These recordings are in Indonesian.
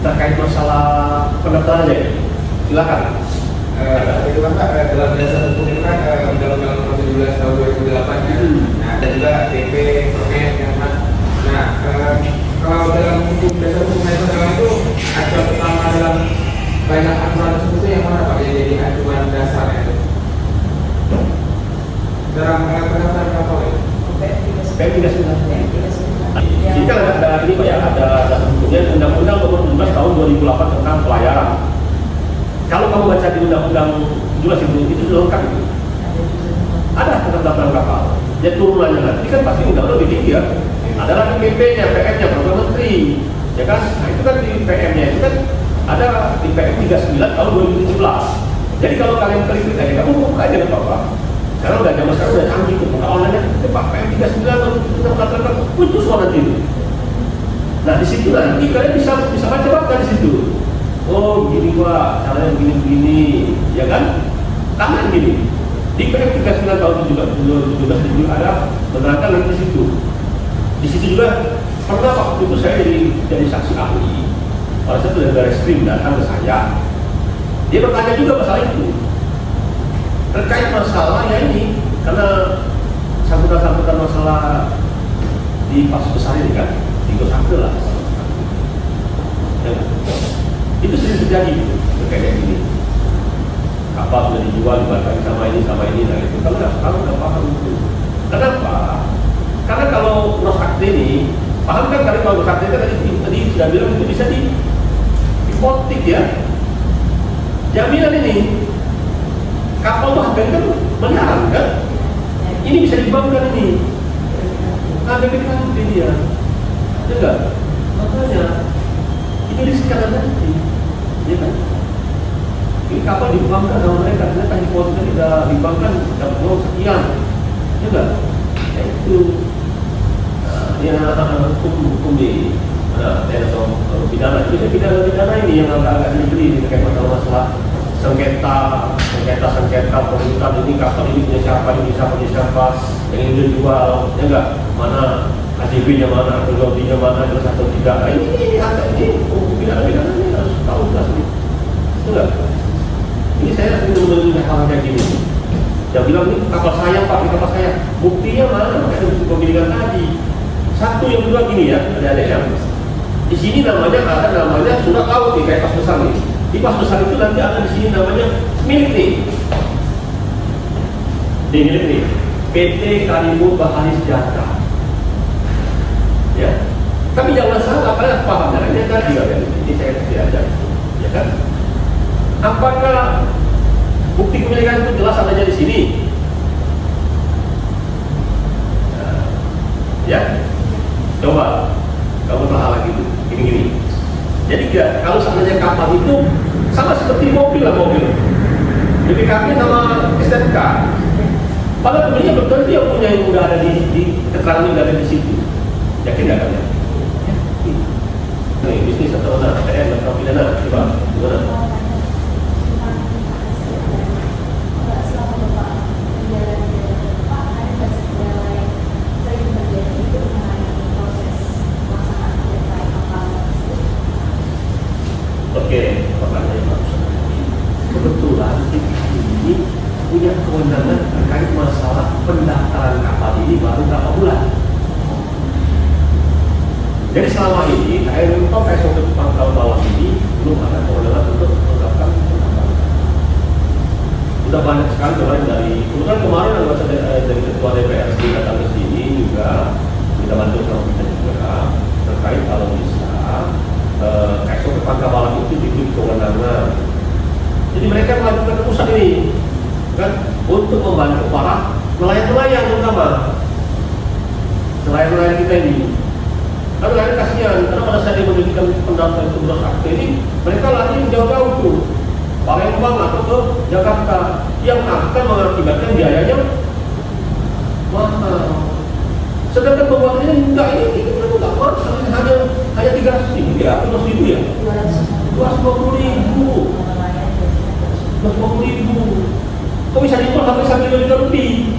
terkait masalah pendaftaran ya. Silakan. Itu kan Pak, dalam dasar hukum itu kan Undang-Undang Nomor 17 Tahun 2008 ya. Nah, dan juga PP Permen yang Pak. Nah, kalau dalam hukum dasar hukum nasional itu acuan utama dalam banyak aturan tersebut itu yang mana Pak? Yang jadi acuan dasar itu dalam pendaftaran kapal itu? PP 39. Jadi kan ada ini Pak ya, ada hukumnya Undang-Undang Nomor 17 Tahun 2008 tentang pelayaran. Kalau kamu baca di Undang-Undang 17 itu sudah lengkap itu. Ada tentang pendaftaran kapal. Ya turunannya nanti kan pasti undang-undang lebih tinggi ya. Ada lagi PP-nya, PM-nya, Program Menteri, ya kan? Nah itu kan di PM-nya itu kan ada di PM 39 tahun 2017. Jadi kalau kalian klik aja, kamu buka aja nggak apa-apa. Sekarang udah zaman sekarang udah canggih tuh, buka online-nya, cepat PM 39 tahun muncul soal nanti itu. Nah di situ nanti kalian bisa baca-baca di situ. Oh gini Pak, caranya begini-begini, ya kan? Tangan gini. Di PM 39 tahun 2017 itu ada menerangkan nanti di situ. Di situ juga pernah waktu itu saya jadi saksi ahli. Pada saat itu dari Reskrim datang ke saya. Dia bertanya juga masalah itu. Terkait masalah ya ini, karena sambutan masalah di pas besar ini kan, di Gosakte lah. Ya, itu sering terjadi terkait ini. Kapal sudah dijual dibatasi sama ini, nah itu kalau nggak paham itu. Kenapa? Karena kalau Gosakte ini, paham kan kalau Gosakte tadi sudah bilang itu bisa dipotik ya. Jaminan ini kapal itu harganya kan miliaran kan? Ini bisa dibangun ini. Harga kita nanti dia, ya enggak? Makanya ini riskan nanti, ya kan? Ini kapal dibangun sama mereka, ternyata hipoteknya tidak dibangun dapat uang sekian, ya enggak? Ya itu, ini hukum di atau pidana, jadi pidana ini yang agak dibeli terkait masalah sengketa pemerintah ini kapal ini punya siapa yang ini dijual, ya enggak? Mana KJB-nya mana, LOB-nya mana, terus atau tidak? Nah, ini pidana ini harus tahu jelas nih, enggak? Ini saya sering mendengar hal kayak gini. Yang bilang ini kapal saya Pak, ini kapal saya. Buktinya mana? Makanya bukti pemilikan tadi. Satu yang kedua gini ya, ada yang di sini namanya surat laut nih kayak pas besar nih. Di pas besar itu nanti ada di sini namanya milik nih. Di milik nih. PT Karimun Bahari Sejahtera. Ya. Tapi jangan salah, kalian paham caranya tadi ya. Ini saya kasih aja, ya kan? Apakah bukti kepemilikan itu jelas adanya di sini? Nah, ya, coba kamu telah lagi gini. Jadi kalau seandainya kapal itu sama seperti mobil. BPKB sama STNK. Padahal sebenarnya betul dia punya yang udah ada di keterangan yang ada di situ. Yakin nggak kalian? Nih bisnis atau mana? Atau pidana? Coba gimana? Oke, pertanyaan yang bagus. Kebetulan ini punya kewenangan terkait masalah pendaftaran kapal ini baru berapa bulan. Jadi selama ini KRI SOP pangkal bawah ini belum ada kewenangan untuk mendaftarkan kapal. Sudah banyak sekali kemudian kemarin anggota dari ketua DPRD datang ke sini juga kita bantu sama kita juga terkait kalau bisa SOP pangkal bawah itu diberi kewenangan. Jadi mereka melakukan pusat ini kan untuk membantu para nelayan-nelayan terutama nelayan kita ini. Karena nelayan kasihan, karena pada saat dia mendirikan pendaftaran itu Gosakte ini, mereka lari jauh-jauh tuh, Palembang atau ke Jakarta, yang akan mengakibatkan biayanya mahal. Sedangkan pembuatannya enggak, ini enggak mahal, hanya 300.000 ya, 200.000 ya, 250.000. Kok bisa dijual sampai 1 miliar lebih?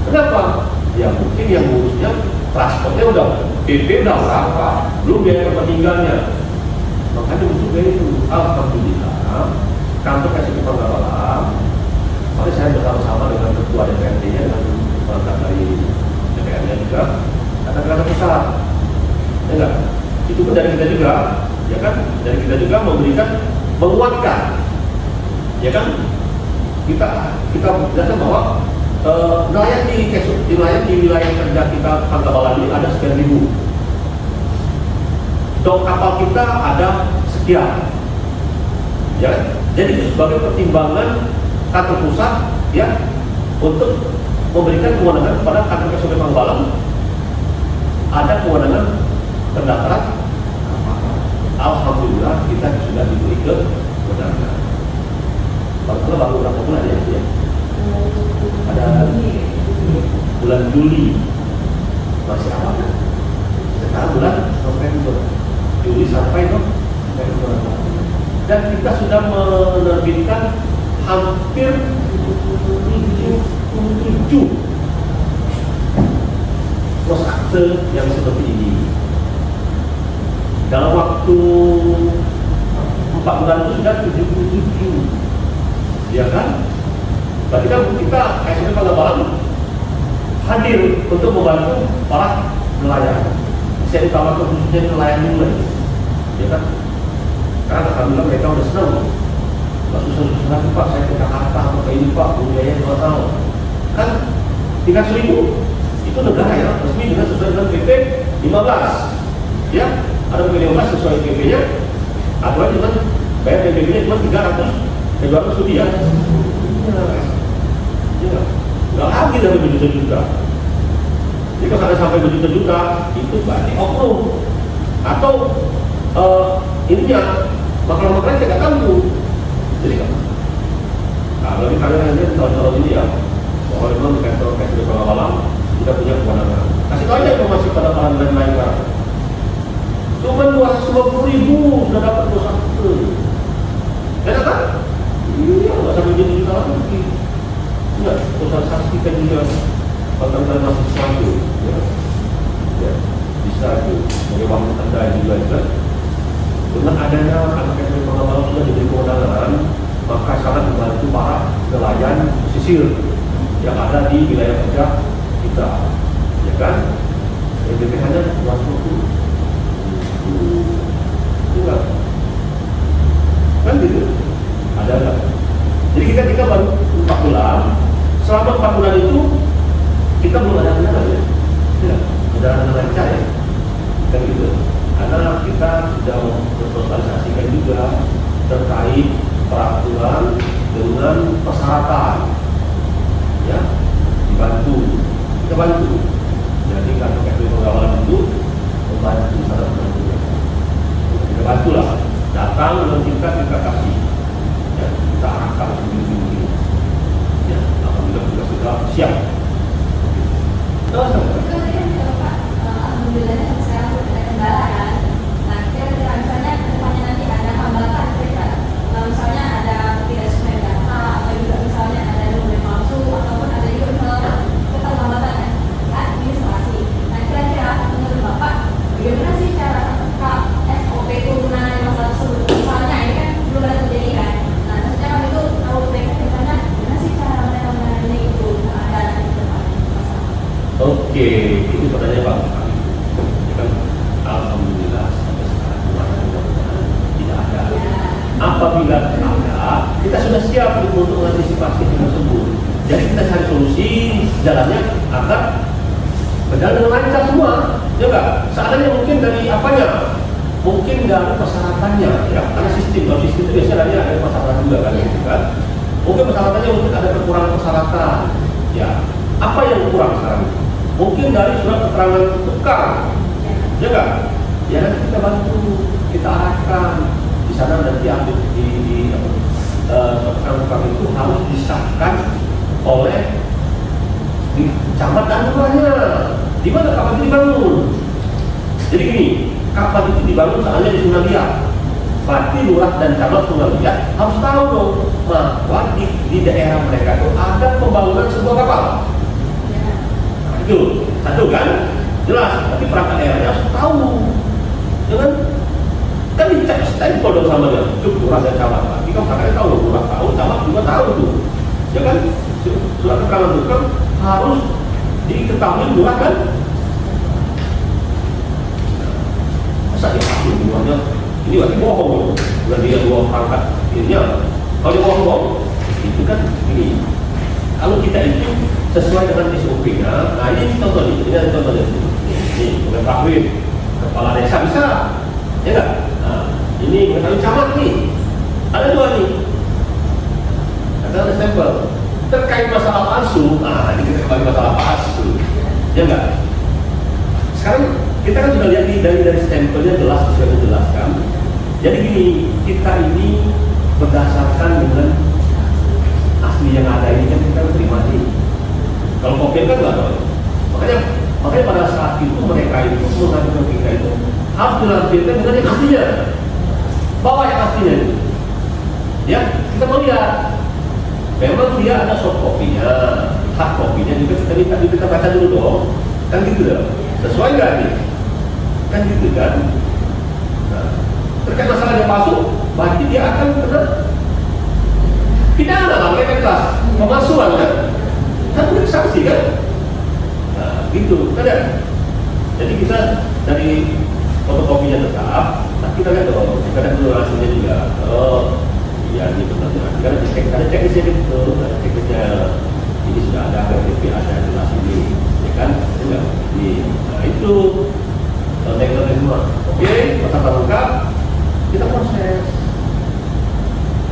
Kenapa? Ya mungkin yang ngurusnya transportnya udah PP udah berapa, belum biaya tempat tinggalnya. Makanya bentuknya itu, alhamdulillah, kantor KSP Panggabalam, mari saya bersama-sama dengan ketua DPRD-nya dan perangkat dari DPR-nya juga, kata-kata pusat, ya enggak? Itu pun dari kita juga, ya kan? Dari kita juga memberikan, menguatkan, ya kan? Kita jelaskan bahwa nelayan di wilayah kerja kita Panggabalam ini ada sekian ribu. Dok kapal kita ada sekian, ya. Jadi itu sebagai pertimbangan kantor pusat, ya, untuk memberikan kewenangan kepada kantor KSP Panggabalam. Ada kewenangan pendaftaran. Alhamdulillah kita sudah diberi kewenangan. Baru berapa bulan ya? Ada bulan Juli masih awal. Sekarang bulan November, Juli sampai November, dan kita sudah menerbitkan hampir 77 prosakte yang seperti ini. Dalam waktu 4 bulan itu sudah 77, ya kan? Berarti kan kita KSP Panggabalam hadir untuk membantu para nelayan. Saya utamakan khususnya nelayan dulu, ya kan? Karena alhamdulillah mereka udah senang. Nggak susah-susah lagi Pak, saya ke Jakarta atau ini Pak, biayanya 2 tahun. Kan 3.000 itu negara ya, resmi dengan sesuai dengan PP 15. Ya, ada PP 15 sesuai PP-nya. Aturan cuma bayar PP-nya cuma 200 rupiah. Ya, nggak lagi dari berjuta-juta. Jadi kalau ada sampai berjuta-juta, itu berarti oknum atau ininya makanan-makanan tidak kamu. Jadi kalau di kalian aja tahun-tahun ini ya, bahwa memang di kantor KSP Panggabalam sudah punya kewenangan. Kasih tahu aja informasi pada para nelayan sekarang. Cuma 250.000 sudah dapat prosakte. Enak kan? Iya, nggak sampai jadi juta lagi. Enggak, perusahaan saksikan juga konten masih satu, ya, bisa itu sebagai waktu anda juga kan. Dengan adanya anak KSP Panggabalam sudah diberi kewenangan, maka sangat membantu para nelayan pesisir yang ada di wilayah kerja kita, ya kan? PDP hanya 250, enggak, kan gitu, ada enggak? Jadi kita baru 4 bulan. Selama 4 bulan itu kita belum ada kendala ya, tidak ada lancar ya, kan gitu. Karena kita sudah mensosialisasikan juga terkait peraturan dengan persyaratan, ya, dibantu, kita bantu. Jadi kantor KSP Panggabalam itu membantu sangat membantu. Kita bantulah, datang dengan kita kasih, ya, kita arahkan sendiri. Ya, alhamdulillah sudah siap. Alhamdulillah sekarang sudah ada kendaraan. Nah, kira-kira misalnya kedepannya nanti ada hambatan kira-kira, misalnya ada tidak sesuai data atau juga misalnya ada dokumen palsu ataupun ada juga misalnya keterlambatan ya, administrasi. Nah, kira-kira menurut Bapak bagaimana sih cara SOP turunan masalah tersebut? Misalnya ini kan belum ada terjadi kan. Nah, secara itu kalau mereka gimana sih cara mereka menangani itu ada di depan masalah? Oke, itu pertanyaan bagus sekali. Ya kan, alhamdulillah sampai sekarang tidak ada. Apabila ada, kita sudah siap untuk mengantisipasi hal tersebut. Jadi kita cari solusi jalannya agar berjalan dengan lancar semua. Ya enggak? Seandainya mungkin dari apanya? Mungkin dari persyaratannya, ya. Karena sistem itu biasanya ada persyaratan juga kan, gitu kan. Mungkin persyaratannya mungkin ada kekurangan persyaratan. Ya, apa yang kurang sekarang? Mungkin dari surat keterangan tukang, ya enggak? Ya nanti kita bantu, kita arahkan di sana nanti ambil di keterangan tukang itu harus disahkan oleh di camat dan lurahnya. Di mana kapal itu dibangun? Jadi gini, kapal itu dibangun soalnya di Sungai Liat. Berarti lurah dan camat Sungai Liat harus tahu dong bahwa di daerah mereka itu ada pembangunan sebuah kapal. Itu satu kan jelas, tapi perangkat daerahnya harus tahu, jangan kan dicek stempel dong sama dia, itu lurah dan camat. Tapi kan kakaknya tahu, lurah tahu, camat juga tahu tuh. Ya kan, surat keterangan tukang harus diketahui lurah kan. Masa dia pasti hubungannya, ini berarti bohong, bukan dia dua perangkat. Ininya, kalau dia bohong, itu kan ini. Kalau kita itu sesuai dengan SOP-nya, nah ini contoh nih, ini ada contohnya. Ini mengetahui kepala desa bisa, ya nggak? Nah, ini mengetahui camat nih, ada dua nih. Ada stempel terkait masalah palsu. Nah, ini kita kembali masalah palsu, ya nggak? Sekarang kita kan sudah lihat dari stempelnya jelas, sudah dijelaskan. Jadi gini, kita ini berdasarkan dengan asli yang ada ini kan kita terima nih. Kalau kopi kan nggak tahu. Makanya pada saat itu mereka itu mengajukan kita itu harus dilampirkan dengan yang aslinya. Bawa yang aslinya itu. Ya, kita melihat. Memang dia ada soft kopinya, hard kopinya juga kita baca dulu dong. Kan gitu ya. Sesuai nggak nih? Kan gitu kan. Nah, terkait masalah yang palsu, berarti dia akan kena pidana lah, mereka kelas pemalsuan kan, punya sanksi kan. Nah, gitu kan ya. Jadi kita dari fotokopinya tetap, tapi kita lihat dong, kita lihat dulu hasilnya juga. Oh, iya ini benar. Karena dicek, ada ceknya gitu, ada ceknya. Ini sudah ada KTP, ada jelas ini, ya kan? Enggak. Ini, nah itu konten semua. Oke, peserta lengkap, kita proses.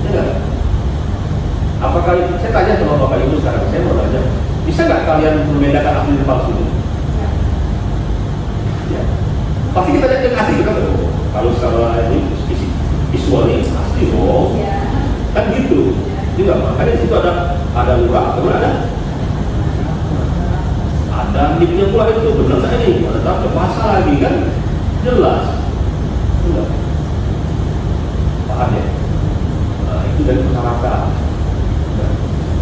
Ya enggak? Apakah saya tanya sama Bapak Ibu sekarang, saya mau tanya, bisa nggak kalian membedakan asli dan palsu ini? Ya. Pasti kita lihat yang asli kita tahu. Kalau secara ini visualnya asli, oh, kan gitu. Juga makanya di situ ada lurah, kemudian ada nipnya pula itu benar nggak ini? Ada bahasa lagi kan jelas. Enggak. Paham ya? Nah, itu dari masyarakat.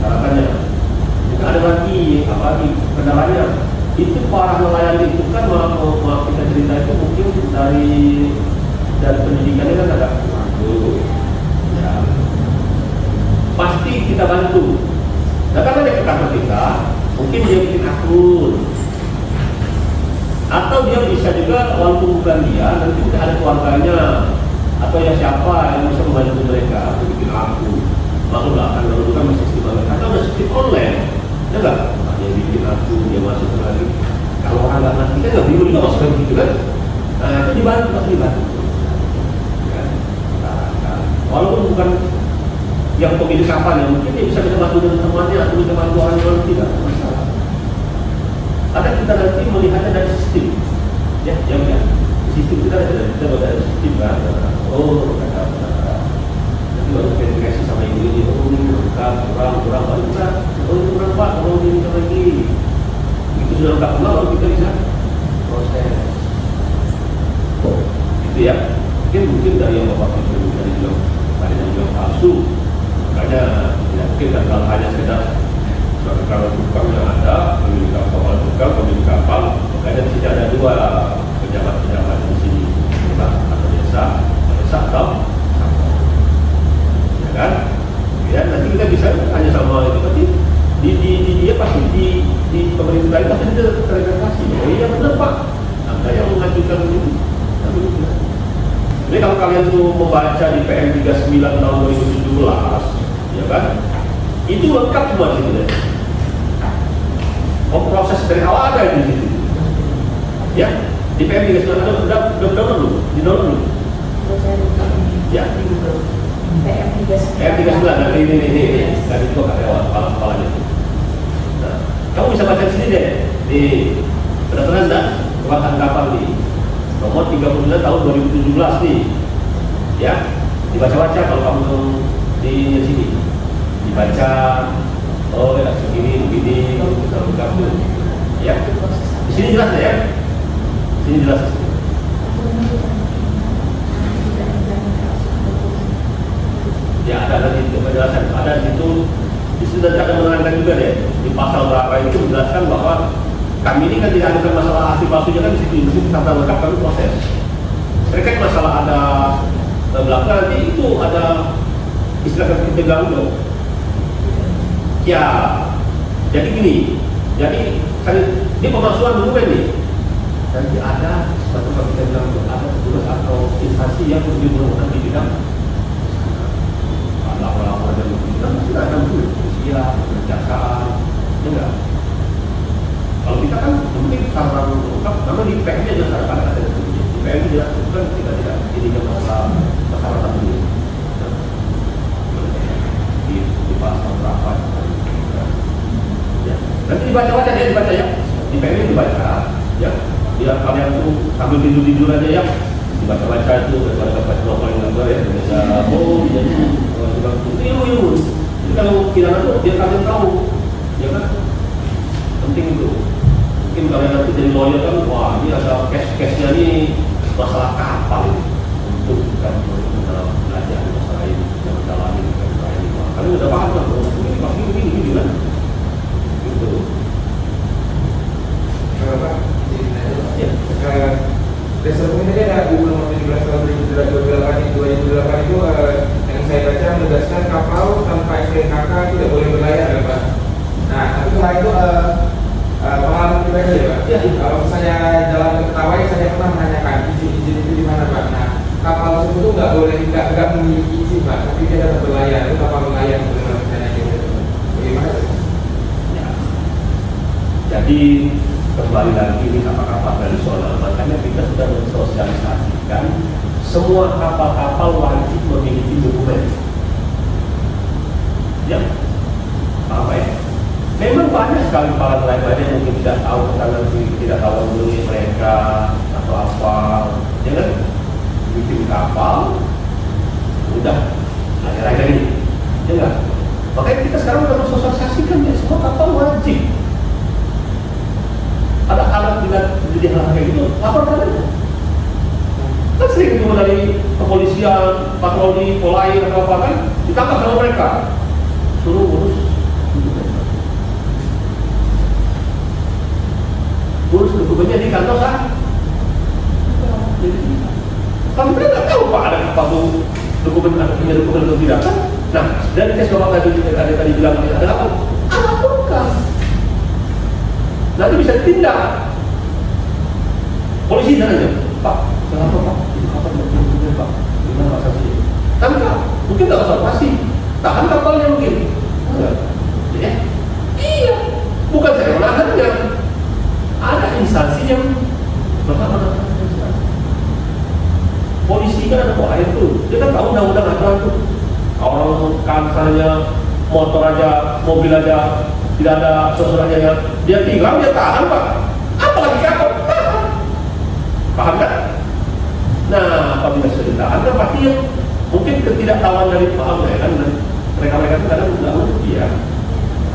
Harapannya juga ada lagi apa lagi kendalanya itu para nelayan itu kan maaf kita cerita itu mungkin dari pendidikannya kan agak kurang tuh ya. Pasti kita bantu datang aja ke kantor kita, mungkin dia bikin akun atau dia bisa juga walaupun bukan dia nanti udah ada keluarganya atau ya siapa yang bisa membantu mereka untuk bikin akun. Masuklah kan kalau bukan masih sistem online, karena udah sistem online, ya nggak? Dia bikin akun, dia masuk lagi. Kalau orang nggak ngerti kan nggak bingung juga masuk gitu kan? Nah itu dibantu, pasti dibantu. Ya, nah, walaupun bukan yang pemilik kampanye, mungkin dia bisa kita bantu dengan temannya atau kita bantu orang yang tidak masalah. Ada kita nanti melihatnya dari sistem, ya, sistem kita ada sistem kan? Oh, kata. Baru verifikasi sama ibu ini, oh ini lengkap, kurang, baru kita, oh ini kurang pak, oh ini lagi. Itu sudah lengkap pula, baru kita bisa proses. Gitu ya. Mungkin dari yang bapak itu dari bilang, ada yang bilang palsu, makanya tidak mungkin dan kalau hanya sekedar kalau tukang yang ada, pemilik kapal tukang, pemilik kapal, makanya di sini ada dua pejabat di sini, atau desa atau kan? Ya nanti kita bisa hanya sama itu, tapi dia pasti di pemerintah itu pasti terrealisasi. Oh iya benar pak, ada yang mengajukan ini. Jadi kalau kalian tuh membaca di PM 39 tahun 2017, ya kan? Itu lengkap semua di situ. Oh proses dari awal ada di situ. Ya, di PM 39 udah download dulu, di download dulu. Ya. PM39 dari ini dari itu karyawan kepala-kepalanya. Nah, kamu bisa baca di sini deh di pendaftaran dan ruang tanggapan di nomor 39 tahun 2017 nih, ya dibaca-baca kalau kamu di sini dibaca. Oh ya segini begini kita ya di sini jelas ya, di sini jelas. Ya ada nanti penjelasan, ada di situ dan ada menerangkan juga deh di pasal berapa itu menjelaskan bahwa kami ini kan tidak ada masalah asli palsunya kan di situ, tata lengkap kami proses. Terkait masalah ada belakang nanti itu ada istilah kita bilang dong. Ya, jadi gini, jadi ini pemalsuan dokumen nih. Nanti ada suatu kita bilang ada petugas atau instansi yang lebih berwenang di bidang lapor-lapor dan bidang sudah ada tuh polisian, kejaksaan, ya enggak? Kalau kita kan mungkin sarang lengkap, karena di PM-nya juga ada itu. Di PM juga kan tidak jadinya masalah tadi. Di pasal berapa? Ya. Nanti dibaca ya. Di PM dibaca, ya. Biar kalian tuh sambil tidur aja ya. Dibaca itu daripada baca novel yang gambar ya. Jadi juga ilmu. Jadi kalau pidana tuh biar kalian tahu, ya kan? Penting itu. Mungkin kalian nanti jadi lawyer kan, wah ini ada case-nya nih masalah kapal ini untuk kan belajar masalah ini, yang mendalami masalah ini. Kalian udah paham kan? Ini pasti ini kan? Gitu. Pak, dasar hukum ini ada UU nomor 17 tahun 2008 itu yang saya baca menegaskan kapal tanpa STNKK tidak boleh berlayar ya Pak. Nah, tapi hal itu pengalaman pribadi ya Pak. Ya. Kalau misalnya jalan ke Ketawai saya pernah menanyakan izin itu di mana Pak. Nah, kapal tersebut tuh nggak memiliki izin Pak, tapi dia dapat berlayar. Itu kapal nelayan kalau misalnya gitu. Bagaimana? Ya. Jadi kembali lagi ini kapal-kapal tradisional, makanya kita sudah mensosialisasikan semua kapal-kapal wajib memiliki dokumen. Ya, apa ya? Memang banyak sekali para nelayan yang mungkin tidak tahu karena tidak tahu dulu mereka atau apa, ya kan? Bikin kapal, udah akhir-akhir ini, ya kan? Makanya kita sekarang sudah mensosialisasikan ya semua kapal wajib. Ada alat tidak jadi hal kayak gitu, laporkan aja. Kan sering itu dari kepolisian, patroli, polair atau apa kan, ditangkap sama mereka, suruh urus dokumennya di kantor sah. Tapi mereka nggak tahu Pak ada apa tuh dokumen punya dokumen atau tidak kan? Nah, dari tes bapak tadi bilang ada apa? Laporkan. Nanti bisa ditindak. Polisi dan aja, Pak, kenapa Pak? Itu kapal benar Pak? Gimana Pak saksi? Tangkap, mungkin nggak observasi, tahan kapalnya mungkin. Enggak, ya? Iya, bukan saya menahannya. Ada instansi yang berapa? Polisi kan ada polair tuh, dia kan tahu undang-undang aturan tuh. Orang kan misalnya motor aja, mobil aja tidak ada sesuatu yang dia tinggal dia tahan Pak, apalagi kapal tahan, paham kan? Nah, apabila sudah ditahan kan pasti yang mungkin ketidaktahuan dari paham ya kan, mereka itu kadang nggak ngerti ya.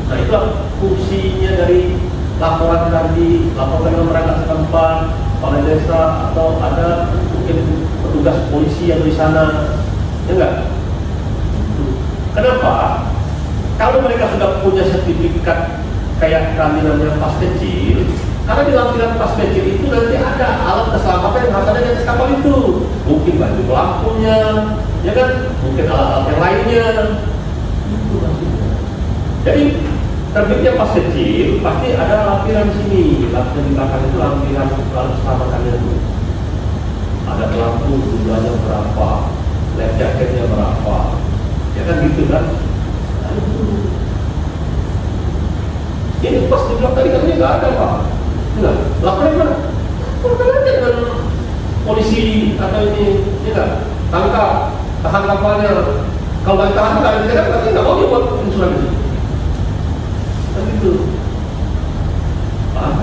Nah itulah fungsinya dari laporan tadi, laporan mereka setempat, oleh desa atau ada mungkin petugas polisi yang di sana, ya enggak? Kenapa? Kalau mereka sudah punya sertifikat kayak kami namanya pas kecil, karena di lampiran pas kecil itu nanti ada alat keselamatan yang harus ada di atas kapal itu, mungkin baju pelampungnya, ya kan? Mungkin alat-alat yang lainnya. Jadi terbitnya pas kecil pasti ada lampiran sini, lampiran di belakang itu lampiran keselamatannya itu. Ada lampu jumlahnya berapa, life jacketnya berapa, ya kan gitu kan? Ini pas dibilang tadi katanya nggak ada Pak. Enggak, laporan mana? Laporan aja dengan polisi atau ini, ya enggak? Tangkap, tahan kapalnya. Kalau nggak tahan kapalnya, kita kan berarti nggak mau dia buat insuran itu. Kan gitu. Paham?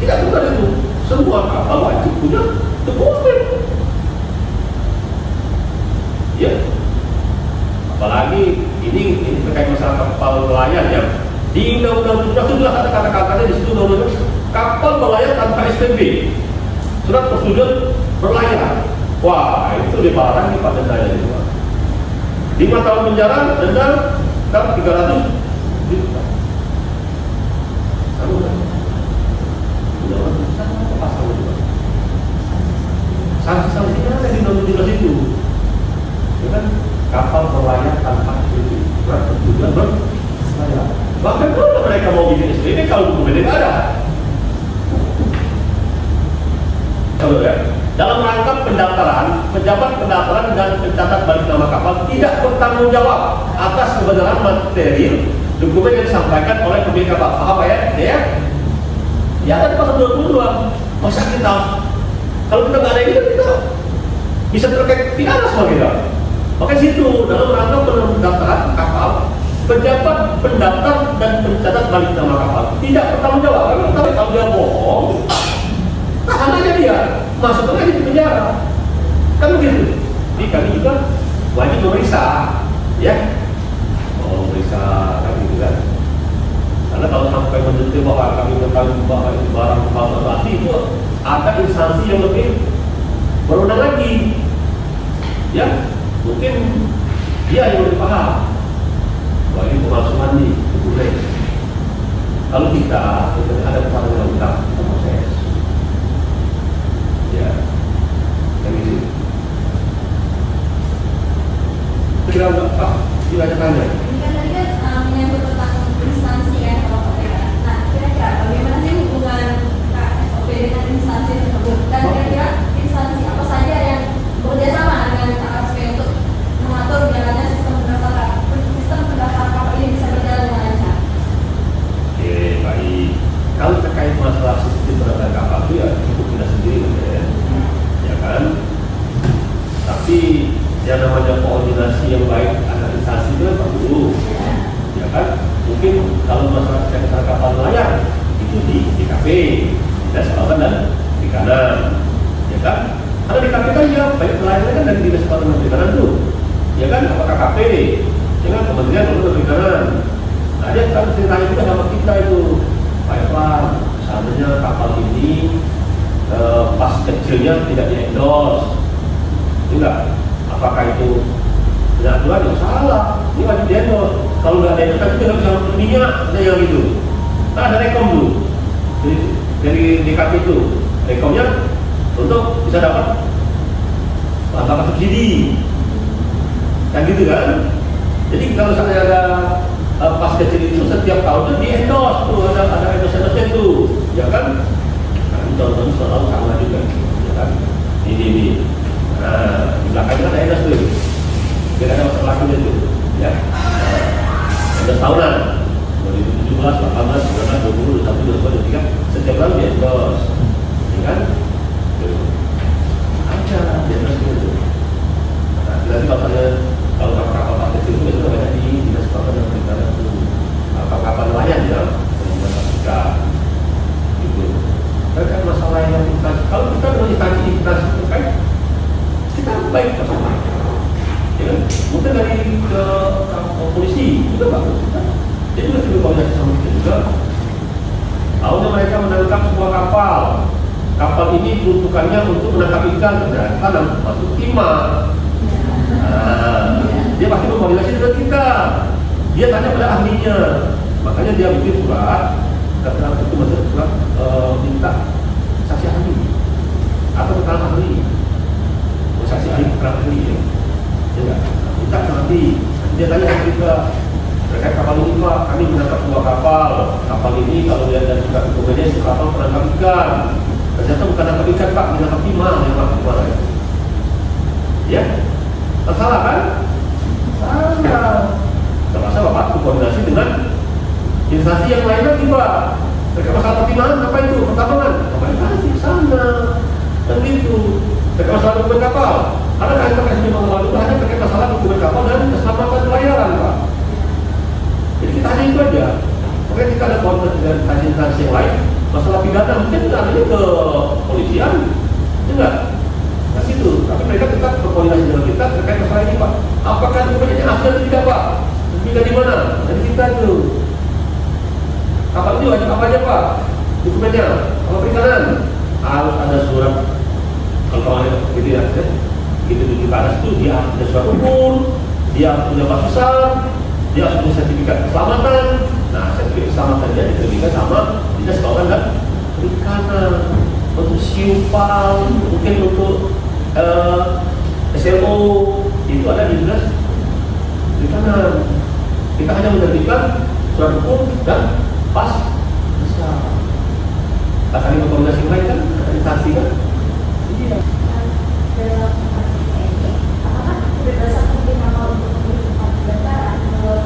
Tidak bukan itu. Semua kapal wajib punya dokumen. Ya. Apalagi ini terkait masalah kapal nelayan ya. Di Undang-Undang 17 itu jelas ada kata-katanya di situ undang-undang kapal berlayar tanpa SPB, surat persetujuan berlayar. Wah itu dilarang nih Pak dendanya itu. 5 tahun penjara, denda kan 300 juta. Kamu kan? Udah pasal juga. sanksi-sanksinya ada di undang 17 itu. Ya kan? Kapal berlayar tanpa SPP, bertujuan berlayar. Bahkan kalau mereka mau bikin SPP, kalau dokumennya nggak ada. Kalau ya, dalam rangka pendaftaran, pejabat pendaftaran dan pencatat balik nama kapal tidak bertanggung jawab atas kebenaran material dokumen yang disampaikan oleh pemilik kapal. Apa ya? Ya? Ya ada pasal 22. Masa kita kalau kita nggak ada ini kan kita bisa terkait pidana sama kita. Makanya situ dalam rangka pendaftaran kapal, pejabat pendaftar dan pencatat balik nama kapal tidak bertanggung jawab karena kalau dia bohong, tahan aja dia, masuk aja di penjara, kan begitu. Jadi kami juga wajib memeriksa, ya, memeriksa kami juga. Karena kalau sampai menentukan bahwa kami mengetahui bahwa itu barang palsu asli, itu ada instansi yang lebih berwenang lagi, ya, mungkin dia yang lebih paham bahwa ini pemalsuan nih, boleh. Kalau kita ada kesalahan utang, proses, ya, yang ini. Kira nggak pak, tanya. Ini kan tadi kan menyangkut tentang instansi kan kalau KPK. Nah, kira-kira bagaimana sih hubungan KSOP dengan instansi tersebut? Dan kira-kira instansi apa saja yang bekerja sama dengan KSP untuk mengatur jalannya sistem pendaftaran kapal ini bisa berjalan dengan lancar? Oke, baik. Kalau terkait masalah sistem pendaftaran kapal itu ya cukup kita sendiri, ya kan? Tapi yang namanya koordinasi yang baik antar instansi itu kan perlu, ya kan? Mungkin kalau masalah terkait kapal nelayan itu di DKP, Dinas Kelautan dan Perikanan, ya kan? Karena DKP kan ya baik nelayan kan dari Dinas Kelautan dan Perikanan tuh, ya kan? Apa KKP, ya kan? Kementerian Kelautan dan Perikanan. Nah dia kan ceritanya juga sama kita itu, baiklah, seandainya kapal ini pas kecilnya tidak di-endorse, enggak? Apakah itu aturan yang salah? Ini wajib di-endorse. Kalau nggak ada kita nggak bisa minyak, ada yang gitu. Nah ada rekom dulu dari DKP itu, rekomnya untuk bisa dapat bahan subsidi, kan gitu kan? Jadi kalau misalnya ada pas kecil itu setiap tahunnya di-endorse tuh, ada endorse itu, ya kan? Nah, contohnya selalu sama juga, ya kan? Ini. Nah, di belakangnya ada endorse tuh, tidak ada masalah lakunya tuh, ya. Endorse tahunan, 2017, 18, 19, 20, 21, 22, 23, setiap tahun di endorse, ya kan? Tuh. Aja di endorse itu. Nah, nanti kalau kapal pas kecil itu biasanya banyak di Dinas Kelautan dan Perikanan itu, kapal nelayan ya, Afrika, gitu. Kan masalah yang kalau kita dengan instansi terkait, kita baik bersama, ya kan? Mungkin dari ke polisi juga bagus kita. Dia juga sudah koordinasi sama kita juga. Tahunya mereka menangkap sebuah kapal. Kapal ini peruntukannya untuk menangkap ikan, ternyata masuk timah. Nah, dia pasti berkoordinasi dengan kita. Dia tanya pada ahlinya, makanya dia bikin surat, keterangan itu maksud surat minta saksi ahli atau keterangan ahli, saksi ahli keterangan ahli ya, enggak, minta nanti dia tanya ke kita terkait kapal ini pak, kami menangkap sebuah kapal ini kalau lihat dari surat dokumennya itu kapal penangkap ikan, ternyata bukan menangkap ikan pak, menangkap timah, ya. Salah kan? Salah. Terpaksa Bapak koordinasi dengan instansi yang lain lagi Pak. Terkait masalah pertimbangan apa itu? Pertambangan. Komunikasi sana. Dan itu. Terkait masalah dokumen kapal. Karena KSP pengelolaan itu hanya terkait masalah dokumen kapal dan keselamatan pelayaran Pak. Jadi kita hanya itu aja. Makanya kita ada koordinasi dengan instansi yang lain. Masalah pidana mungkin ada ke polisian. Enggak. Nah situ, tapi mereka tetap berkoordinasi dengan kita terkait masalah ini Pak. Apakah dokumennya asli atau tidak Pak? Tidak di mana? Dari kita tuh. Kapal itu wajib apa aja Pak? Dokumennya. Kalau perikanan harus ada surat. Kalau ada gitu ya, gitu di atas itu dia harus punya surat umur, dia harus punya basusan, dia harus punya sertifikat keselamatan. Nah sertifikat keselamatannya diterbitkan sama Dinas Kelautan dan Perikanan. Untuk siupal, mungkin untuk SLO itu ada di jelas di kanan. Kita hanya menerbitkan surat hukum dan pas bisa. Kasih rekomendasi yang lain kan, ada instansi kan? Iya. Dalam konteks ini, apakah berdasarkan nama untuk tempat pendaftaran menurut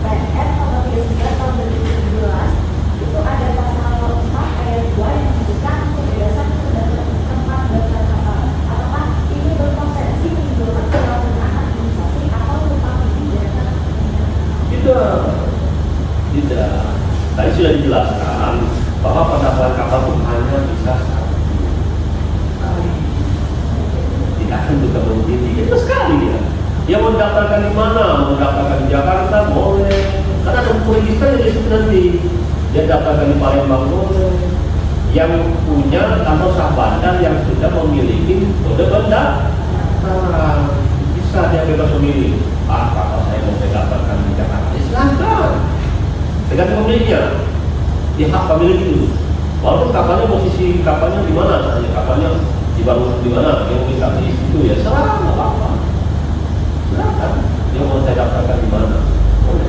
PN nomor 39 tahun 2017 itu ada pasal 4 ayat 2 yang menyebutkan kebebasan pendaftaran tempat pendaftaran kapal. Apakah ini berpotensi menimbulkan penyalahgunaan administrasi atau tumpang tindih data? Tidak. Tadi sudah dijelaskan bahwa pendaftaran kapal itu hanya bisa sekali. Tidak akan juga mengikuti itu sekali ya. Yang mendaftarkan di mana? Mendaftarkan di Jakarta boleh. Karena ada buku registernya di situ nanti. Dia daftarkan di Palembang boleh. Yang punya kantor sah bandar yang sudah memiliki kode pendaftaran bisa dia bebas memilih. Kalau saya mau daftarkan di Jakarta, silahkan. Tergantung pemiliknya. Dia hak pemilik itu. Walaupun kapalnya posisi kapalnya di mana, misalnya kapalnya dibangun di mana, yang minta di situ ya salah, nggak apa-apa. Silakan. Dia mau saya daftarkan di mana, boleh.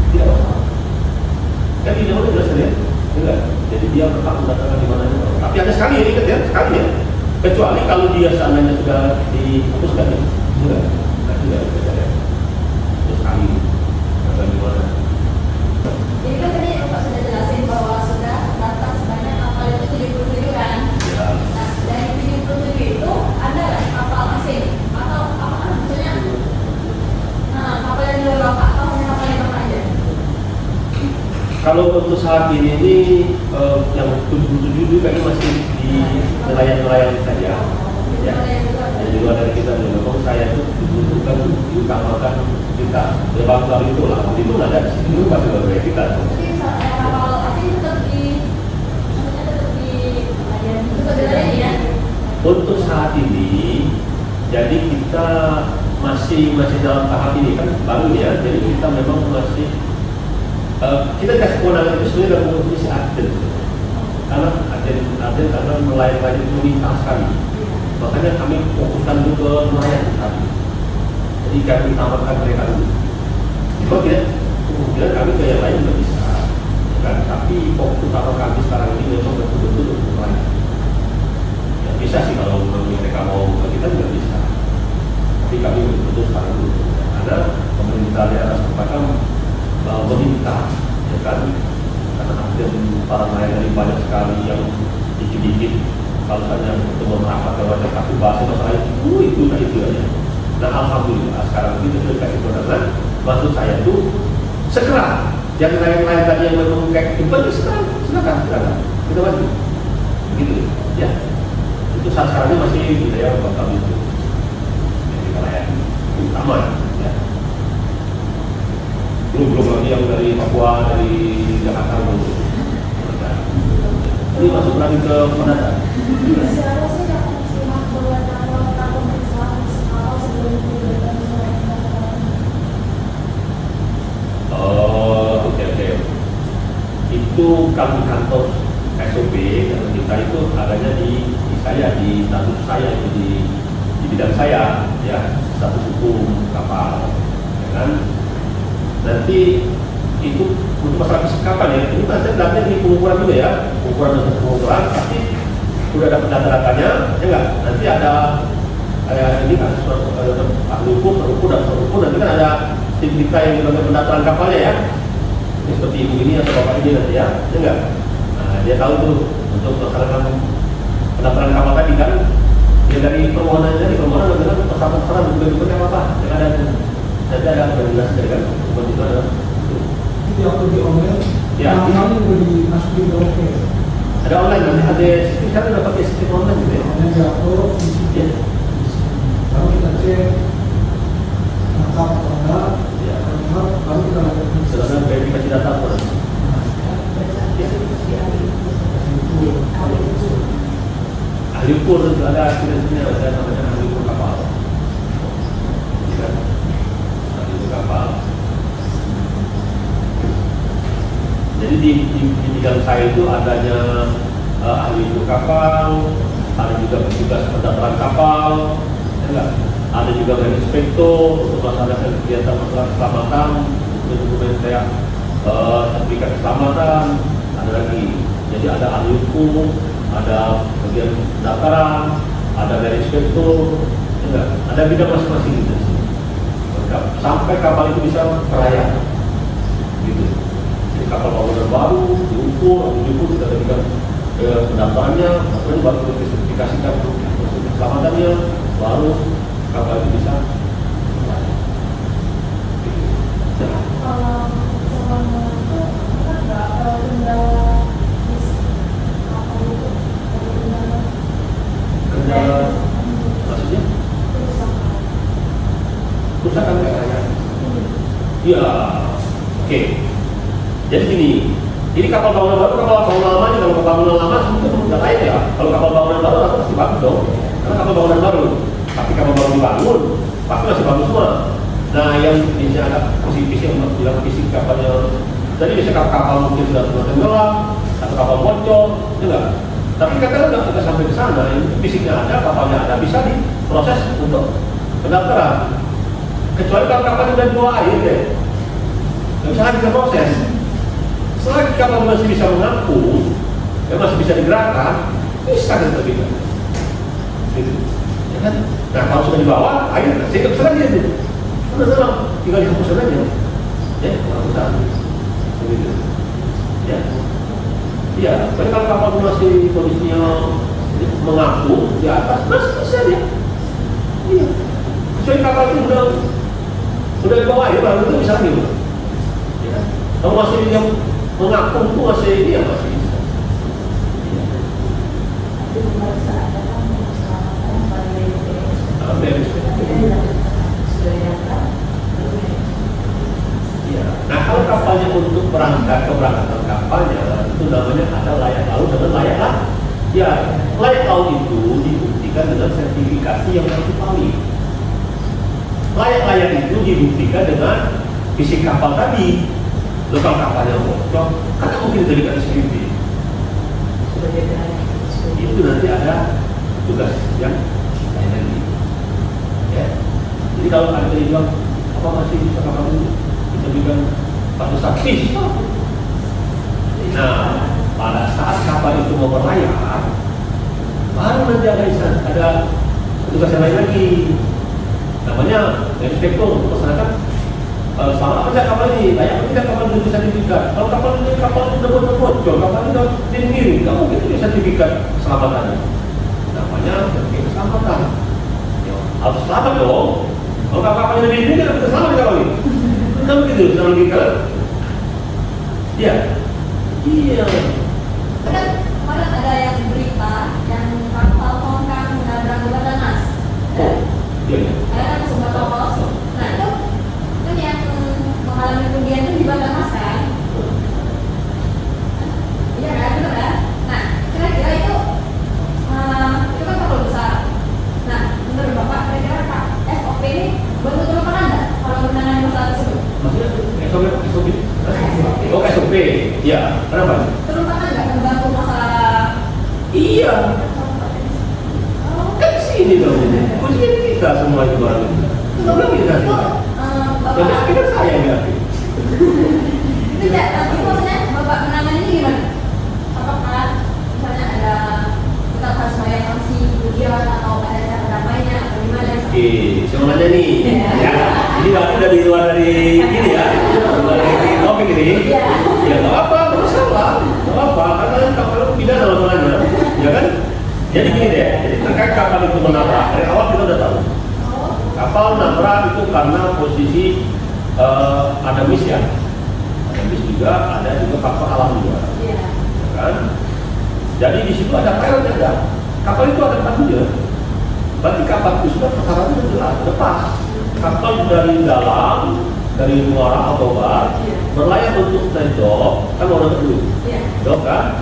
Tidak apa-apa. Kan ini boleh jelas ya. Enggak. Jadi dia berhak mendaftarkan di mana. Tapi ada sekali ya, ingat ya, sekali ya. Kecuali kalau dia seandainya sudah dihapuskan ya. Enggak. Nah, tidak ada. Terus sekali. Daftarkan di mana. Jadi kan tadi Bapak sudah jelasin bahwa sudah terdaftar sebanyak kapal itu 77 kan? Ya. Nah, dari 77 itu ada nggak kapal asing? Atau apakah maksudnya kapal yang di luar Bapak atau hanya kapal yang Bapak aja? Kalau untuk saat ini yang 77 itu kayaknya masih di nelayan-nelayan saja. Ya. Di luar dari kita memang saya itu dibutuhkan diutamakan kita berbangsa itu lah. Itu ada di situ pasti berbeda kita. Jadi kapal asing tetap di ya? Untuk saat ini, jadi kita masih dalam tahap ini kan baru ya. Jadi kita memang masih kita kasih kewenangan itu sebenarnya dalam fungsi agen. Karena agen karena nelayan itu lintas sekali. Makanya kami fokuskan dulu ke nelayan tadi. Jadi kami utamakan mereka dulu. Kalau tidak, kemudian kami ke yang lain tidak bisa. Kan? Tapi fokus utama kami sekarang ini memang betul-betul untuk nelayan. Ya, bisa sih kalau mereka mau ke kita juga bisa. Tapi kami betul-betul sekarang dulu. Karena pemerintah daerah setempat meminta, ya kan? Karena hampir para nelayan dari banyak sekali yang dikit-dikit. Kalau misalnya untuk merapat lewat kartu bahasa masalah itu aja. Nah alhamdulillah sekarang kita sudah kasih kewenangan. Maksud saya itu segera yang lain-lain tadi yang memang kayak itu silakan kita maju begitu ya. Itu saat sekarang ini masih di daerah bakal itu jadi nelayan utama ya. Belum lagi yang dari Papua, dari Jakarta belum. Ini masuk lagi ke pendatang. Siapa sih yang mengisikan beberapa tahun pemeriksaan awal sebelum diberikan surat pendaftaran? Oke. Itu kami kantor SOP dan kita itu adanya di saya, di status saya itu di bidang saya ya, status hukum kapal ya kan. Nanti itu untuk masalah kesekapan ya, ini pasti dapatnya di pengukuran juga ya, pengukuran pasti sudah dapat data-datanya, ya enggak? Nanti ada ini kan ahli hukum, nanti kan ada tim kita yang melakukan pendaftaran kapalnya ya, ini seperti ibu ini atau bapak ini nanti ya enggak? Nah, dia tahu tuh untuk melaksanakan pendaftaran kapal tadi kan, ya dari permohonannya di permohonan dengan pesan-pesan bukan apa, yang ada nanti ada koordinasi kan, bukan itu ada. Itu yang di online, ya. namanya udah dimasukin ke oke. Ada online nanti ada sistem sekarang udah pakai sistem online gitu ya. Hanya diupload di situ. Ya. Lalu kita cek lengkap atau enggak, Ya. lengkap, lalu kita lakukan Sedangkan verifikasi data pun. Ahli ukur itu ada ada namanya ahli ukur kapal. Ya. Ahli ukur kapal. Jadi di bidang saya itu adanya ahli ukur kapal, ada juga petugas pendaftaran kapal, ya enggak? Ada juga inspektor untuk melaksanakan kegiatan masalah keselamatan, dokumen kayak sertifikat keselamatan, ada lagi. Jadi ada ahli hukum, ada bagian pendaftaran, ada dari inspektor, ya enggak? Ada bidang masing-masing gitu. Sampai kapal itu bisa berlayar, gitu. Jadi kapal bangunan baru diukur kita berikan pendaftarannya, kemudian baru disertifikasikan proses keselamatannya, baru kapal itu bisa berlayar. Kalau selama itu kan nggak kendala kapal itu Kendala maksudnya? Kerusakan kayak ya, oke. Jadi gini, ini kapal bangunan baru, kapal bangunan lama ini, kalau kapal bangunan lama itu nggak lain ya. Kalau kapal bangunan baru itu pasti bagus dong, karena kapal bangunan baru. Tapi kapal baru dibangun, pasti masih bagus semua. Nah, yang bisa ada fisik untuk bilang fisik kapalnya. Jadi bisa kapal mungkin sudah tenggelam atau kapal bocor, itu enggak. Tapi kadang-kadang nggak sampai ke sana. Ini fisiknya ada, kapalnya ada, bisa diproses untuk pendaftaran. Kecuali kalau kapal sudah dua air deh, nggak bisa lagi proses. Selagi kapal masih bisa mengapung, ya masih bisa digerakkan, bisa kan terbitkan. Gitu. Ya kan? Nah kalau sudah di bawah, air saya bisa lagi itu. Udah dalam, tinggal dihapuskan aja. Ya, hapuskan. Begitu. Ya. Iya, tapi kalau kapal masih kondisinya mengapung di atas, masih bisa dia. Iya. Kecuali kapal itu udah di bawah air, baru itu bisa lagi. Ya. Kalau masih yang mengapung itu masih ini ya masih bisa. Ya. Ya. Nah kalau kapalnya untuk keberangkatan kapalnya itu namanya ada layak laut dan layak laut. Ya, layak laut itu dibuktikan dengan sertifikasi yang berkali. Layak itu dibuktikan dengan fisik kapal tadi. Lokal kapalnya bocor, karena mungkin jadikan SPP. Itu nanti ada tugas yang lain lagi. Ya. Jadi kalau ada yang bilang apa masih bisa kapal ini, kita berikan satu saksi. Nah, pada saat kapal itu mau berlayar, baru nanti ada tugas yang lain lagi. Namanya inspektor untuk melaksanakan sama apa saja kapal ini, layak tidak kapal itu bisa sertifikat. Kalau kapal itu udah bocor, kapal itu udah miring, kamu gitu bisa sertifikat keselamatannya. Namanya sertifikat keselamatan. Ya, harus selamat dong. Kalau kapal ini miring, tidak bisa selamat kapal ini. Kan begitu, sudah logika. Ya, iya. Kan kemarin ada yang berita yang kapal tongkang menabrak Batangas. Iya. Ada kan sumber tongkos. Nah itu yang mengalami kerugian itu di Batangas kan? Iya kan, benar kan? Nah kira-kira itu kan kapal besar. Nah menurut Bapak kira-kira SOP ini betul-betul pernah nggak kalau menangani masalah tersebut? Maksudnya SOP? Oh SOP, ya. Kenapa? Turun tangan nggak membantu masalah? Iya. Kan sini dong ini. Kuncinya kita semua itu barang itu. Kenapa kita sih? Tapi akhirnya saya yang ngerti. Tidak, tapi maksudnya Bapak menangani ini gimana? Apakah misalnya ada kita harus bayar sanksi kerugian atau ada cara damainya atau gimana? Oke, semuanya nih. Ya, ini waktu dari luar dari ini ya. Luar dari topik ini. Ya nggak apa, nggak masalah. Nggak apa, karena kapal itu pidana masalahnya. Ya kan? Jadi gini deh, jadi terkait kapal itu menabrak, dari awal kita udah tahu. Kapal nabrak itu karena posisi ada mis ya. Ada mis juga, ada juga faktor alam juga. Iya. Ya kan? Jadi di situ ada pilot ada. Kapal itu ada patunya. Berarti kapal itu sudah persyaratan sudah jelas, lepas. Kapal dari dalam, dari muara atau bar, berlayar untuk tendok, kan orang dulu. Iya. Dok kan?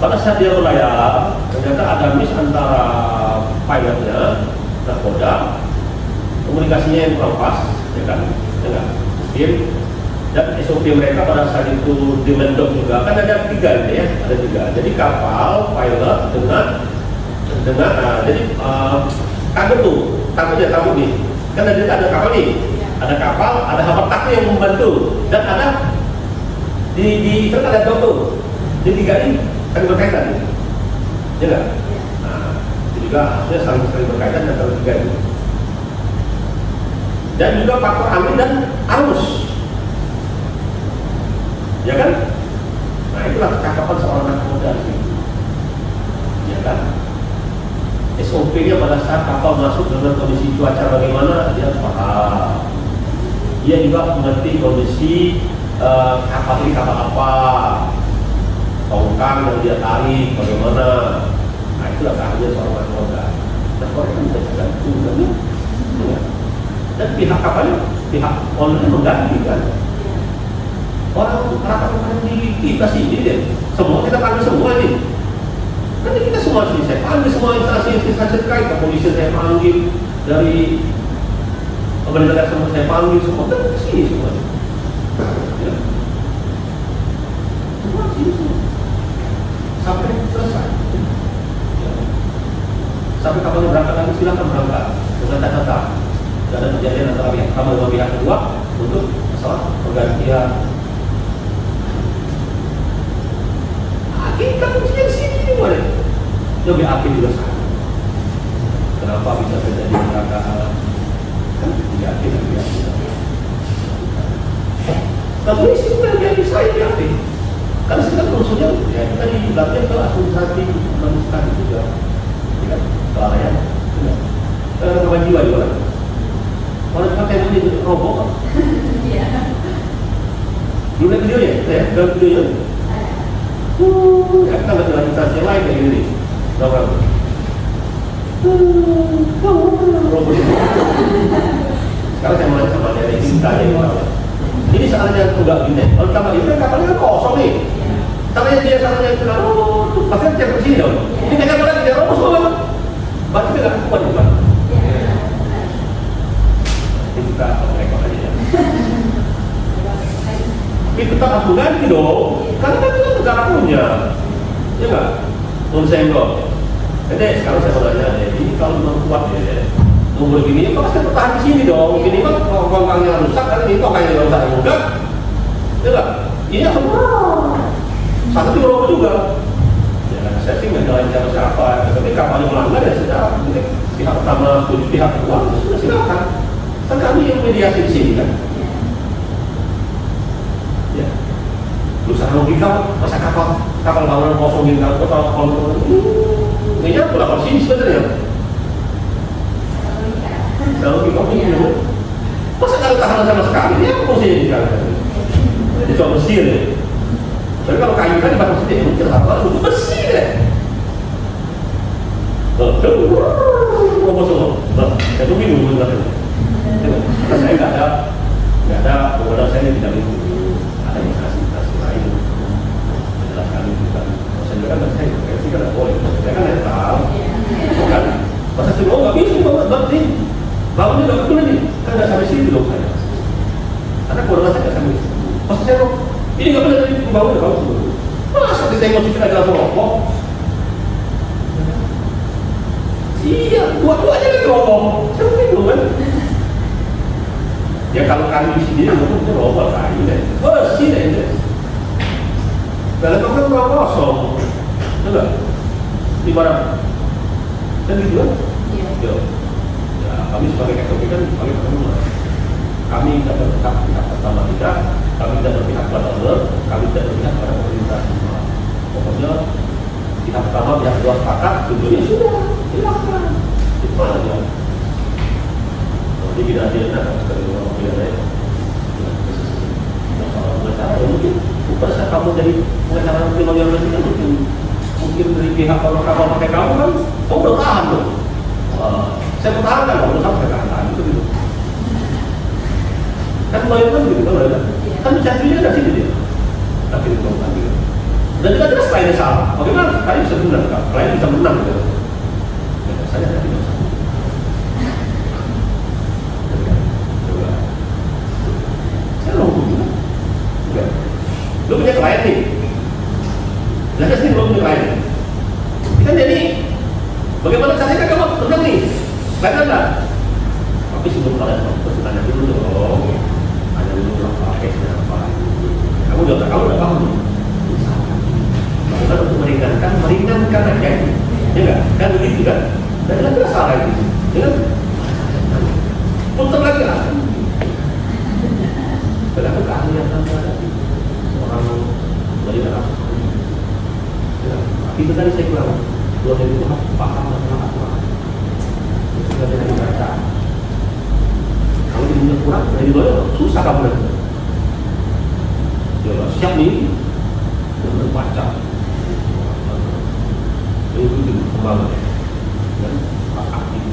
Pada saat dia berlayar, ternyata ada miss antara pilotnya, nakoda, komunikasinya yang kurang pas, ya kan? Dengan tim dan SOP mereka pada saat itu di mendok juga kan ada tiga ini ya, ada tiga. Jadi kapal, pilot dengan Jadi takut tuh, takut nih. Kan ada kapal nih, ada kapal, ada kapal takut yang membantu, dan ada di sana ada dokter. Jadi tiga ini saling berkaitan, ya nggak? Nah, itu juga harusnya saling berkaitan antara tiga ini. Dan juga faktor angin dan arus, ya kan? Nah itulah kecakapan seorang anak muda sih, ya kan? SOP-nya pada saat kapal masuk dengan kondisi cuaca bagaimana, dia harus paham. Dia juga mengerti kondisi kapal ini kapal apa, tongkang yang dia tarik bagaimana. Nah itulah keahlian seorang anak muda. Nah orang kan bisa tergantung kan? Ya. Dan pihak kapalnya, pihak ownernya mengganti kan? Orang rata-rata di kita sini deh, semua kita panggil semua ini. Nanti kita semua sini, saya panggil semua instansi terkait, kepolisian saya panggil, dari pemerintah semua saya panggil, semua kan ke sini semua. Ya. Semua sini semua. Sampai selesai. Ya. Sampai kapalnya berangkat lagi silakan berangkat dengan catatan. Tidak ada kejadian antara pihak pertama dengan pihak kedua untuk masalah pergantian. Kita kuncinya di sini gimana? Lebih api juga sama. Kenapa bisa terjadi kecelakaan? Kan tidak api. Tapi ini sih bukan lebih saya lebih api. Karena kita urusannya ya kita di belakang ke asuransi manusia juga, tidak kelalaian, tidak. Karena jiwa juga. Orang pakai ini robot. Iya. Belum lihat videonya, ya, dalam videonya. Ya kita nggak jalan instansi yang lain kayak gini nih, orang. Robot. Sekarang saya mulai sama dari cintanya ini. Ini seandainya enggak gini, kalau tambah ini kan kapalnya kan kosong nih. Seandainya dia seandainya itu pasti dia bersih dong. Ini kan kapalnya dia robot semua. Berarti dia nggak kuat juga. Kita rekor aja ya. Tapi kita harus mengganti dong, karena kan itu negara punya, ya nggak? Mensenggol. Jadi sekarang saya mau nanya, ini kalau memang kuat ya, umur gini, kok pasti bertahan di sini dong. Ini kan kongkangnya rusak, kan ini kongkangnya rusak yang mudah, ya nggak? Ini langsung satu di Eropa juga. Ya kan, saya sih nggak jalan cara siapa, tapi kapalnya melanggar ya sudah. Pihak pertama, pihak kedua, sudah silakan. Kan kami yang mediasi di sini kan. Ya. Usaha logika masa kapal bangunan kosongin kapal ini nyampe lah kalau sini sebenarnya. Kalau logika ini masa kalau tahanan sama sekali dia apa fungsinya di sana? Jadi cuma bersih deh. Tapi kalau kayu kan dibakar sedikit mungkin apa? Itu bersih deh. Robot semua. Saya tunggu dulu sebenarnya. Karena saya nggak ada penggunaan saya yang tidak itu. Ada instansi lain menjelaskan itu kan. Saya juga kan saya nggak boleh. Saya kan netral, kan? Masa semua nggak bisa banget nih. Bangunnya nggak betul nih, kan nggak sampai situ dong saya. Karena kewenangan saya nggak sampai situ. Masa saya ini nggak benar dari bangunnya bagus dulu. Masa ditengok sih ada langsung rokok? Iya, dua-duanya lagi ngomong. Saya bingung kan? Ya kalau kami di sini mungkin robot kayu deh, bersih deh itu. Dalam kan ruang kosong, betul? Ibarat dan gitu kan? Iya. Ya kami sebagai SOP kan kami pernah. Kami tidak berpihak pihak pertama tidak, kami tidak berpihak pada owner, kami tidak berpihak pada pemerintah semua. Pokoknya pihak pertama, pihak kedua sepakat, tujuannya sudah, silakan. Itu aja. Jadi tidak ada dari orang tidak ada. Masalah mungkin bukan saja kamu dari pengacara kriminal yang mungkin dari pihak kalau kapal pakai kamu kan, kamu udah tahan tuh. Saya pertahankan kalau udah sampai tahan itu gitu. Kan lawyer kan gitu kan lawyer kan mencacinya dari situ dia. Tapi itu kan gitu. Dan kita jelas kliennya salah. Bagaimana klien bisa benar kan? Klien bisa menang gitu. Ya, saya tidak bisa. Lu punya klien nih, jelas nih belum punya klien. Kan jadi pada pasti tanya dulu dong, tanya dulu apa case-nya apa. Kamu udah paham nih. Maksudnya untuk meringankan aja, ya nggak? Kan begitu kan? Dan lagi salah itu, ya kan? Untuk lagi lah. Berapa keahlian anda orang dari dalam. Itu tadi saya bilang, dua dari itu paham tentang aturan. Itu sudah tidak dibaca. Kalau ilmunya kurang, dari dua susah kamu nanti. Ya siap nih, membaca. Itu kembali, dan aktif.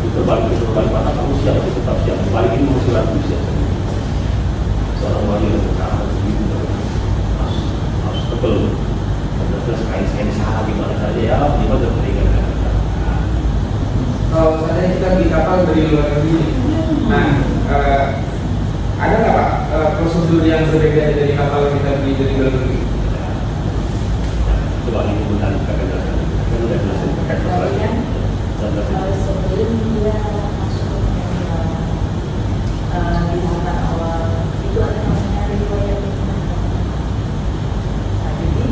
Itu terbalik mata kamu siap, tetap siap. Balik ini masih ragu siap. Seorang wali yang sekarang begitu, harus tebel. Terus kain salah gimana saja ya, gimana meringankan. Kalau misalnya kita di kapal dari luar negeri, nah ada nggak Pak prosedur yang berbeda dari kapal yang kita beli dari luar negeri? Coba ini bentar kita jelaskan. Kita udah jelasin terkait masalah ini. Sebelum dia masuk di tahap awal itu ada namanya riwayat dokumen. Nah, jadi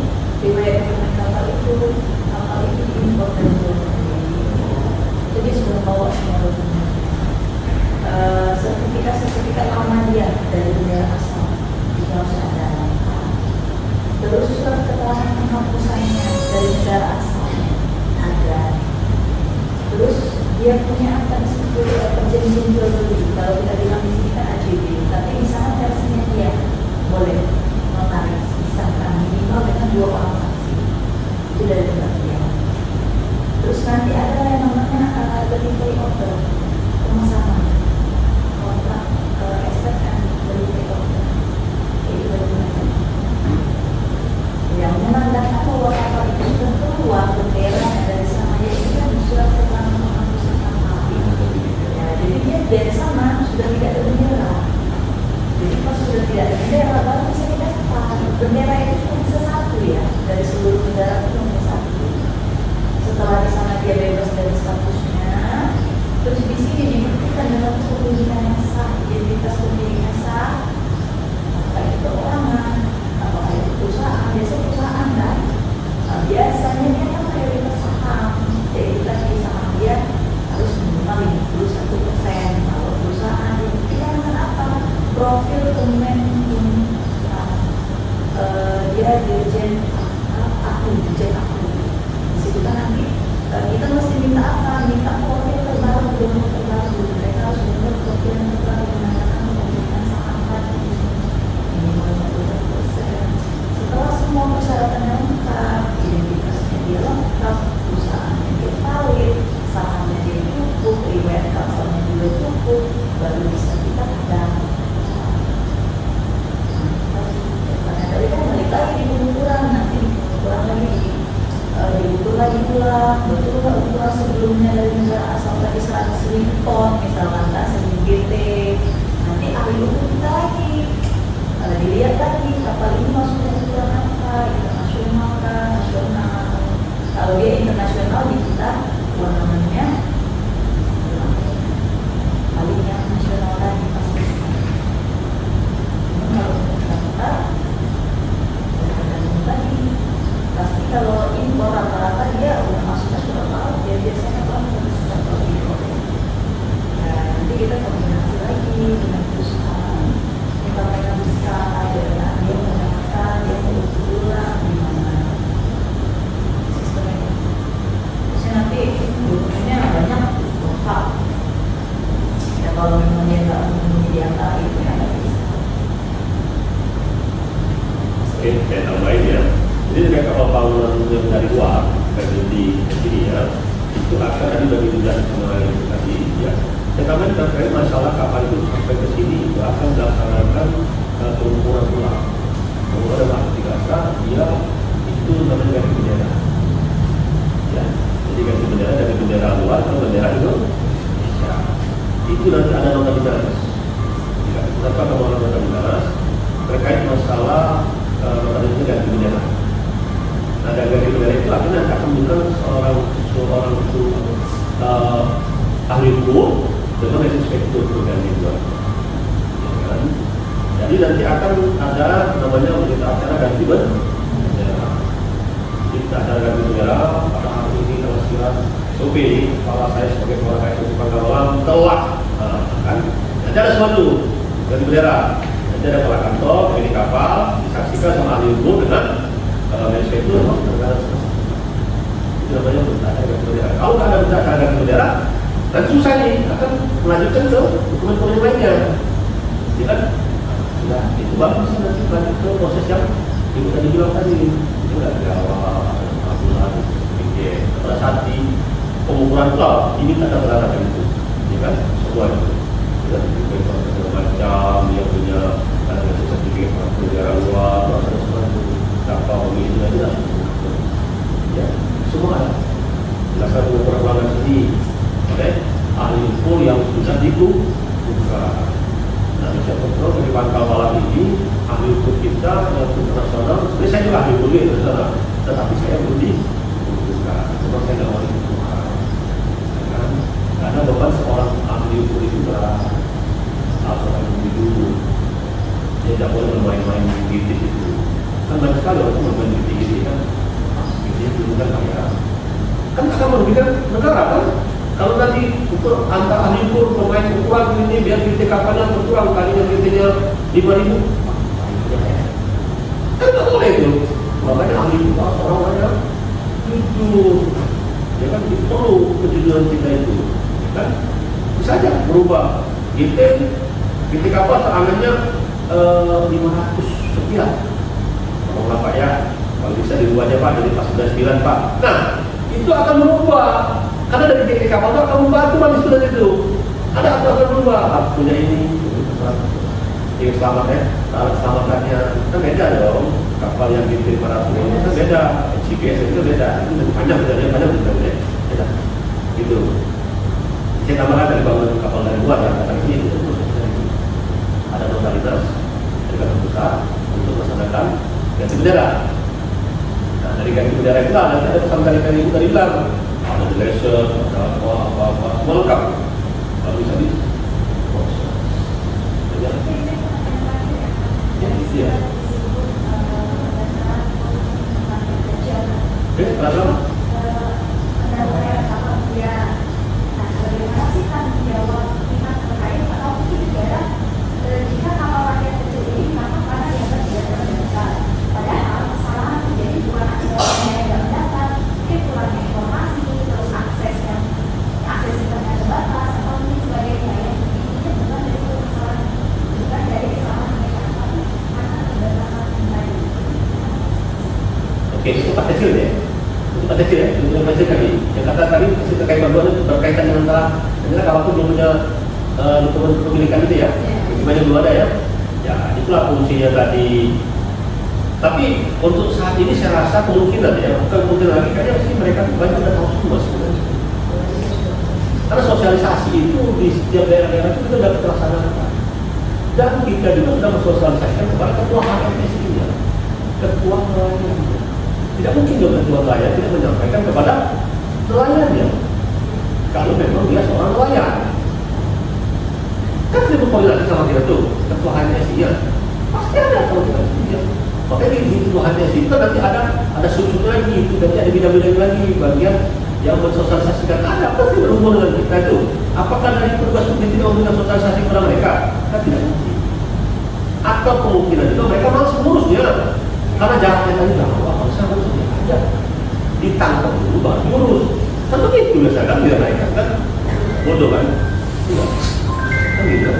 riwayat dokumen kapal itu diimpor dari luar negeri. Jadi sudah bawa semua dokumen. Sertifikat aman dia dari negara asal itu harus ada. Terus surat keterangan penghapusannya dari negara asal ada. Terus dia punya akta perjanjian jual beli. Kalau kita bilang di sini kan AJB, tapi di sana versinya dia boleh notaris, misalkan minimal dengan 2 orang saksi. Itu dari tempat dia. Terus nanti ada yang namanya delivery order, pemasangan kontrak asset and delivery order. Itu bagaimana? Yang menandakan bahwa kapal itu sudah keluar bendera dari sana, yaitu kan surat keterangan penghapusan kapal. Ya, jadi dia dari sana sudah tidak ada bendera. Jadi pas sudah tidak ada bendera, baru bisa didaftar. Bendera itu cuma bisa 1 ya, dari seluruh negara itu cuma 1. Setelah di sana dia bebas dari statusnya, terus di sini dibuktikan dengan kepemilikan yang sah, identitas pemilik yang sah, apakah itu perorangan, apakah itu perusahaan, biasa perusahaan kan. Nah, biasanya dia kan mayoritas saham, jadi tadi saham dia harus minimal 51%. Kalau perusahaan dibuktikan dengan apa? Profil kemenkum, dia dirjen aku. Disitu kan nanti kita mesti minta apa? Minta profil terbaru, donor terbaru. Mereka harus membuat profil yang terbaru menandakan kepemilikan saham tadi. Minimal 50%. Setelah semua persyaratannya lengkap, identitasnya dia lengkap, perusahaannya dia valid, sahamnya dia cukup, riwayat kapalnya juga cukup, baru bisa kita pegang. Karena tadi kan balik lagi di pengukuran, nanti di pengukuran lagi diukur lagi pula, betul nggak ukuran sebelumnya dari negara asal tadi 100.000 ton, misalkan tak 1.000 GT, nanti ahli ukur kita lagi. Dilihat lagi kapal ini masuknya ukuran apa, internasional kan, nasional. Kalau dia internasional di kita warnanya paling yang nasional tadi pasti. Cuma kalau kita tadi pasti kalau impor rata-rata dia udah masuknya surat laut, dia biasanya kan bisa impor. Nah, nanti kita kombinasi lagi dengan perusahaan. Kita mereka bisa ada dia menanyakan, dia mau ulang gimana sistemnya. Terusnya nanti dokumennya banyak lengkap. Ya kalau memang dia nggak memenuhi di antara itu ya nggak bisa. Oke, saya tambahin ya. Jadi kayak kapal yang dari luar, dari di sini ya, itu akan tadi bagi tujuan kemarin tadi ya. Saya tambahin terkait masalah kapal itu sampai ke sini akan melaksanakan pengukuran ulang. Pengukuran arti kata dia itu namanya ganti bendera. Ya, jadi ganti bendera dari bendera luar ke bendera Indonesia. Itu nanti ada nota dinas. Ya, kenapa kamu ada nota dinas terkait masalah nota dinas ganti bendera? Nah, ganti bendera itu akhirnya akan menunjukkan seorang ahli hukum dengan inspektur berganti dua. Ya kan? Jadi nanti akan ada namanya berita acara ganti bendera. Kita ada ganti bendera pada hari ini tanggal sekian SOP. Kepala saya sebagai kepala KSOP Pangkalan telah kan. Nanti ada sesuatu ganti bendera. Nanti ada kepala kantor, ini kapal disaksikan sama ahli hukum dengan inspektur dengan itu namanya berita acara ganti bendera. Kalau nggak ada berita acara ganti bendera, dan susah nih akan melanjutkan ke dokumen-dokumen lainnya. Ya kan? Sudah, itu baru bisa nanti lanjut ke proses yang ibu tadi bilang tadi. Itu nggak di awal, bulan, pikir. Pada saat di pengukuran pulau, ini tak ada terhadap itu. Ya kan? Semua itu. Sudah diberikan segala macam, dia punya sertifikat negara luar, proses semua itu. Kapal ini sudah jelas. Ya, semua ada. Jelaskan pengukuran sendiri. Oke, ahli hukum yang sudah dibuka. Nah, bisa kontrol dari pangkal malam ini ahli hukum kita yang internasional. Sebenarnya saya juga ahli hukum internasional, tetapi saya belum dibuka. Cuma saya nggak mau dibuka. Kan? Karena beban seorang ahli hukum itu berat. Seorang individu dia tidak boleh bermain-main di situ. Kan banyak sekali orang yang bermain di sini kan. Ini itu kan kamera. Kan akan merugikan negara kan? Kalau nanti ukur antara ahli ukur pemain ukuran ini biar kita kapalnya berkurang tadinya kitanya 5.000, kan nggak boleh itu. Makanya ahli ukur orang banyak jujur, ya kan perlu kejujuran kita itu, kan bisa aja berubah. Kita kapal seangannya 500 sekian, kalau nggak Pak ya, kalau bisa dirubah aja Pak dari pas 99 Pak. Nah itu akan berubah. Karena dari TK kapal itu akan membantu manis sudah itu. Ada apa akan berubah? Punya ini, yang selamat ya, keselamatannya kan beda dong. Kapal yang dikirim para pengunjung kan beda, GPS itu beda. Itu lebih panjang beda. Gitu. Saya tambahkan dari bangun kapal dari luar ya, karena ini itu ada modalitas dari kapal besar untuk melaksanakan ganti bendera. Nah dari ganti bendera itu ada pesan dari itu tadi bilang. Ada di laser, ada apa-apa, semua lengkap. Kalau bisa di proses. Ya. Oke, kenapa? Oke, itu Pak kecil ya. Itu Pak kecil ya, itu yang kecil tadi. Yang kata tadi masih terkait bantuan itu berkaitan dengan antara kalau belum punya dokumen kepemilikan itu ya. Gimana belum ada ya? Ya, itulah fungsinya tadi. Tapi untuk saat ini saya rasa kemungkinan ya, bukan kemungkinan lagi kayaknya sih mereka banyak udah tahu semua sebenarnya. Karena sosialisasi itu di setiap daerah-daerah itu sudah terlaksana. Dan kita juga sudah mensosialisasikan kepada ketua HMSI-nya, ketua nelayan. Tidak mungkin juga ketua nelayan tidak menyampaikan kepada nelayannya. Kalau memang dia seorang nelayan, kan sudah berkoordinasi sama kita tuh, ketua HMSI-nya. Pasti ada koordinasi dia. Makanya di ketua HMSI itu nanti ada sub-sub lagi, itu nanti ada bidang-bidang lagi, bagian yang mensosialisasikan ada pasti berhubungan dengan kita itu. Apakah dari petugas publik tidak memberikan sosialisasi kepada mereka? Kan tidak mungkin. Atau kemungkinan itu mereka malas mengurusnya karena jaraknya tadi nggak mau apa saya harus aja ditangkap dulu baru diurus. Kan begitu biasa kan dia naikkan kan bodoh kan? Kan gitu.